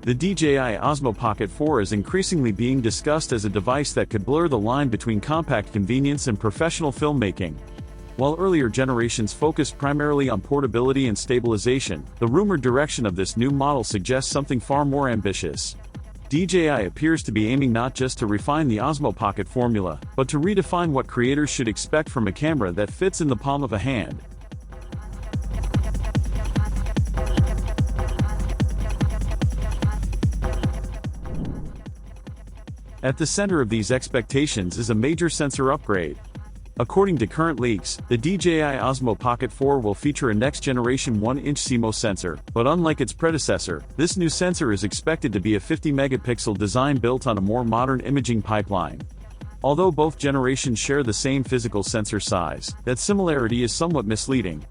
The DJI Osmo Pocket 4 is increasingly being discussed as a device that could blur the line between compact convenience and professional filmmaking. While earlier generations focused primarily on portability and stabilization, the rumored direction of this new model suggests something far more ambitious. DJI appears to be aiming not just to refine the Osmo Pocket formula, but to redefine what creators should expect from a camera that fits in the palm of a hand. At the center of these expectations is a major sensor upgrade. According to current leaks, the DJI Osmo Pocket 4 will feature a next-generation 1-inch CMOS sensor, but unlike its predecessor, this new sensor is expected to be a 50-megapixel design built on a more modern imaging pipeline. Although both generations share the same physical sensor size, that similarity is somewhat misleading.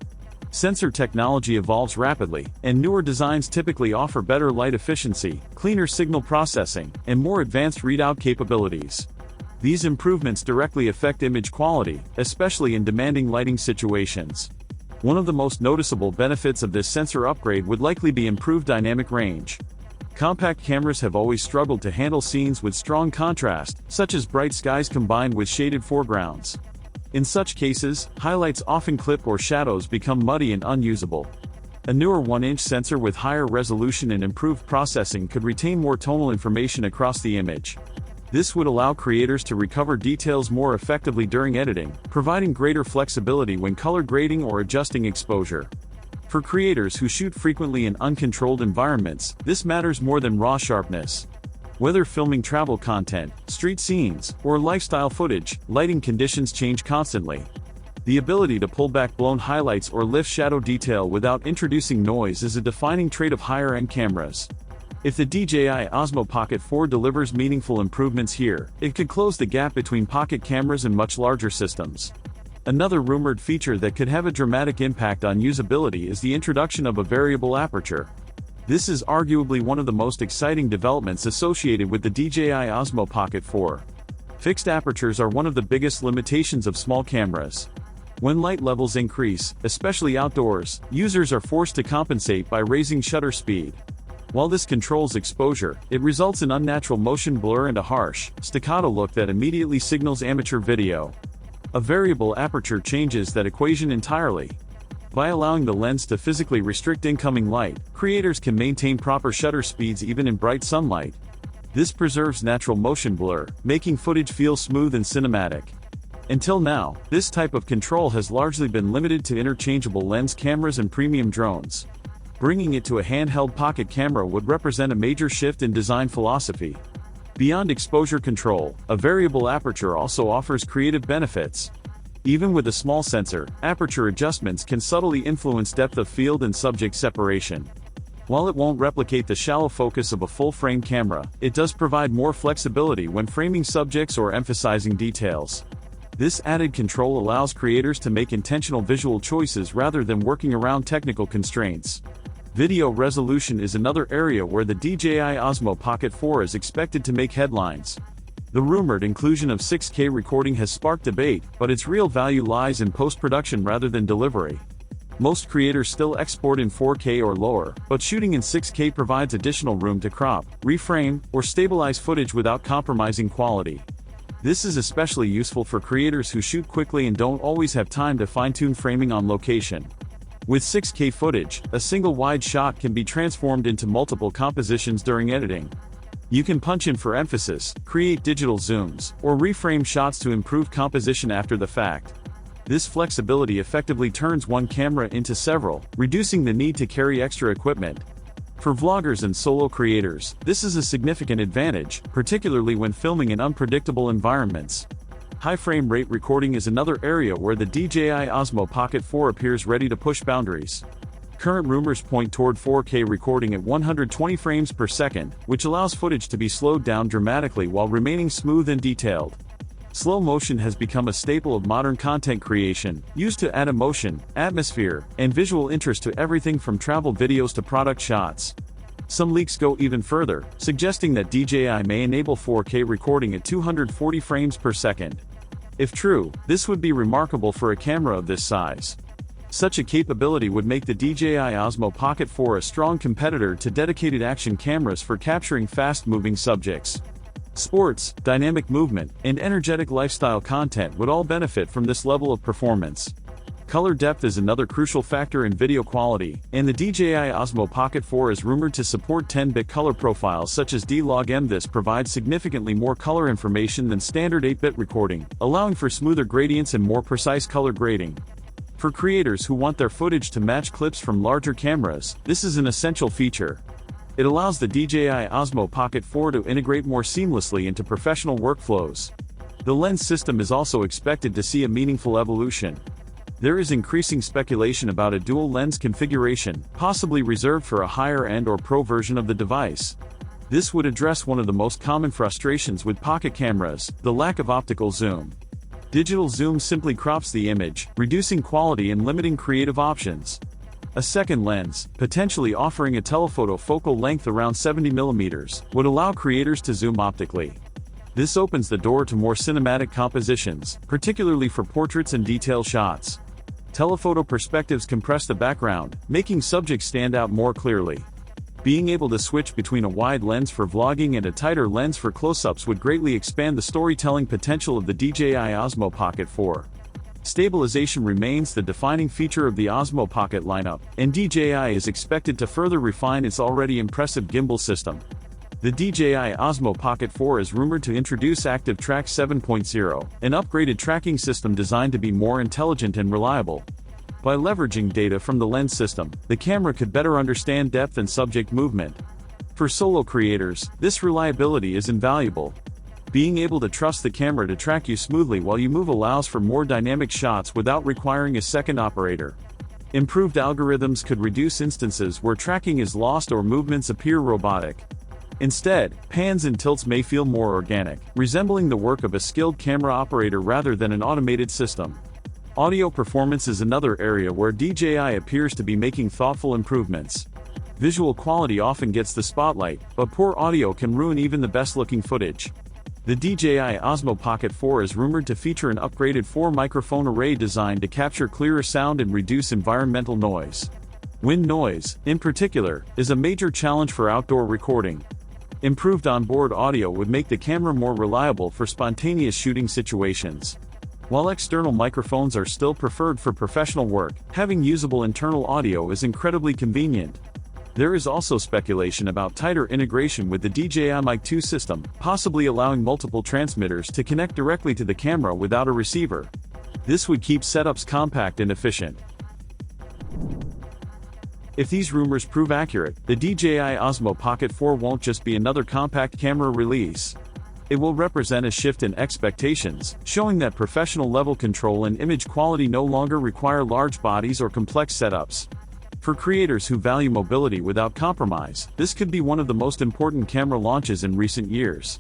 Sensor technology evolves rapidly, and newer designs typically offer better light efficiency, cleaner signal processing, and more advanced readout capabilities. These improvements directly affect image quality, especially in demanding lighting situations. One of the most noticeable benefits of this sensor upgrade would likely be improved dynamic range. Compact cameras have always struggled to handle scenes with strong contrast, such as bright skies combined with shaded foregrounds. In such cases, highlights often clip or shadows become muddy and unusable. A newer 1-inch sensor with higher resolution and improved processing could retain more tonal information across the image. This would allow creators to recover details more effectively during editing, providing greater flexibility when color grading or adjusting exposure. For creators who shoot frequently in uncontrolled environments, this matters more than raw sharpness. Whether filming travel content, street scenes, or lifestyle footage, lighting conditions change constantly. The ability to pull back blown highlights or lift shadow detail without introducing noise is a defining trait of higher-end cameras. If the DJI Osmo Pocket 4 delivers meaningful improvements here, it could close the gap between pocket cameras and much larger systems. Another rumored feature that could have a dramatic impact on usability is the introduction of a variable aperture. This is arguably one of the most exciting developments associated with the DJI Osmo Pocket 4. Fixed apertures are one of the biggest limitations of small cameras. When light levels increase, especially outdoors, users are forced to compensate by raising shutter speed. While this controls exposure, it results in unnatural motion blur and a harsh, staccato look that immediately signals amateur video. A variable aperture changes that equation entirely. By allowing the lens to physically restrict incoming light, creators can maintain proper shutter speeds even in bright sunlight. This preserves natural motion blur, making footage feel smooth and cinematic. Until now, this type of control has largely been limited to interchangeable lens cameras and premium drones. Bringing it to a handheld pocket camera would represent a major shift in design philosophy. Beyond exposure control, a variable aperture also offers creative benefits. Even with a small sensor, aperture adjustments can subtly influence depth of field and subject separation. While it won't replicate the shallow focus of a full-frame camera, it does provide more flexibility when framing subjects or emphasizing details. This added control allows creators to make intentional visual choices rather than working around technical constraints. Video resolution is another area where the DJI Osmo Pocket 4 is expected to make headlines. The rumored inclusion of 6K recording has sparked debate, but its real value lies in post-production rather than delivery. Most creators still export in 4K or lower, but shooting in 6K provides additional room to crop, reframe, or stabilize footage without compromising quality. This is especially useful for creators who shoot quickly and don't always have time to fine-tune framing on location. With 6K footage, a single wide shot can be transformed into multiple compositions during editing. You can punch in for emphasis, create digital zooms, or reframe shots to improve composition after the fact. This flexibility effectively turns one camera into several, reducing the need to carry extra equipment. For vloggers and solo creators, this is a significant advantage, particularly when filming in unpredictable environments. High frame rate recording is another area where the DJI Osmo Pocket 4 appears ready to push boundaries. Current rumors point toward 4K recording at 120 frames per second, which allows footage to be slowed down dramatically while remaining smooth and detailed. Slow motion has become a staple of modern content creation, used to add emotion, atmosphere, and visual interest to everything from travel videos to product shots. Some leaks go even further, suggesting that DJI may enable 4K recording at 240 frames per second. If true, this would be remarkable for a camera of this size. Such a capability would make the DJI Osmo Pocket 4 a strong competitor to dedicated action cameras for capturing fast-moving subjects. Sports, dynamic movement, and energetic lifestyle content would all benefit from this level of performance. Color depth is another crucial factor in video quality, and the DJI Osmo Pocket 4 is rumored to support 10-bit color profiles such as D-Log-M. This provides significantly more color information than standard 8-bit recording, allowing for smoother gradients and more precise color grading. For creators who want their footage to match clips from larger cameras, this is an essential feature. It allows the DJI Osmo Pocket 4 to integrate more seamlessly into professional workflows. The lens system is also expected to see a meaningful evolution. There is increasing speculation about a dual lens configuration, possibly reserved for a higher-end or pro version of the device. This would address one of the most common frustrations with pocket cameras, the lack of optical zoom. Digital zoom simply crops the image, reducing quality and limiting creative options. A second lens, potentially offering a telephoto focal length around 70mm, would allow creators to zoom optically. This opens the door to more cinematic compositions, particularly for portraits and detail shots. Telephoto perspectives compress the background, making subjects stand out more clearly. Being able to switch between a wide lens for vlogging and a tighter lens for close-ups would greatly expand the storytelling potential of the DJI Osmo Pocket 4. Stabilization remains the defining feature of the Osmo Pocket lineup, and DJI is expected to further refine its already impressive gimbal system. The DJI Osmo Pocket 4 is rumored to introduce Active Track 7.0, an upgraded tracking system designed to be more intelligent and reliable. By leveraging data from the lens system, the camera could better understand depth and subject movement. For solo creators, this reliability is invaluable. Being able to trust the camera to track you smoothly while you move allows for more dynamic shots without requiring a second operator. Improved algorithms could reduce instances where tracking is lost or movements appear robotic. Instead, pans and tilts may feel more organic, resembling the work of a skilled camera operator rather than an automated system. Audio performance is another area where DJI appears to be making thoughtful improvements. Visual quality often gets the spotlight, but poor audio can ruin even the best-looking footage. The DJI Osmo Pocket 4 is rumored to feature an upgraded 4-microphone array designed to capture clearer sound and reduce environmental noise. Wind noise, in particular, is a major challenge for outdoor recording. Improved onboard audio would make the camera more reliable for spontaneous shooting situations. While external microphones are still preferred for professional work, having usable internal audio is incredibly convenient. There is also speculation about tighter integration with the DJI Mic 2 system, possibly allowing multiple transmitters to connect directly to the camera without a receiver. This would keep setups compact and efficient. If these rumors prove accurate, the DJI Osmo Pocket 4 won't just be another compact camera release. It will represent a shift in expectations, showing that professional-level control and image quality no longer require large bodies or complex setups. For creators who value mobility without compromise, this could be one of the most important camera launches in recent years.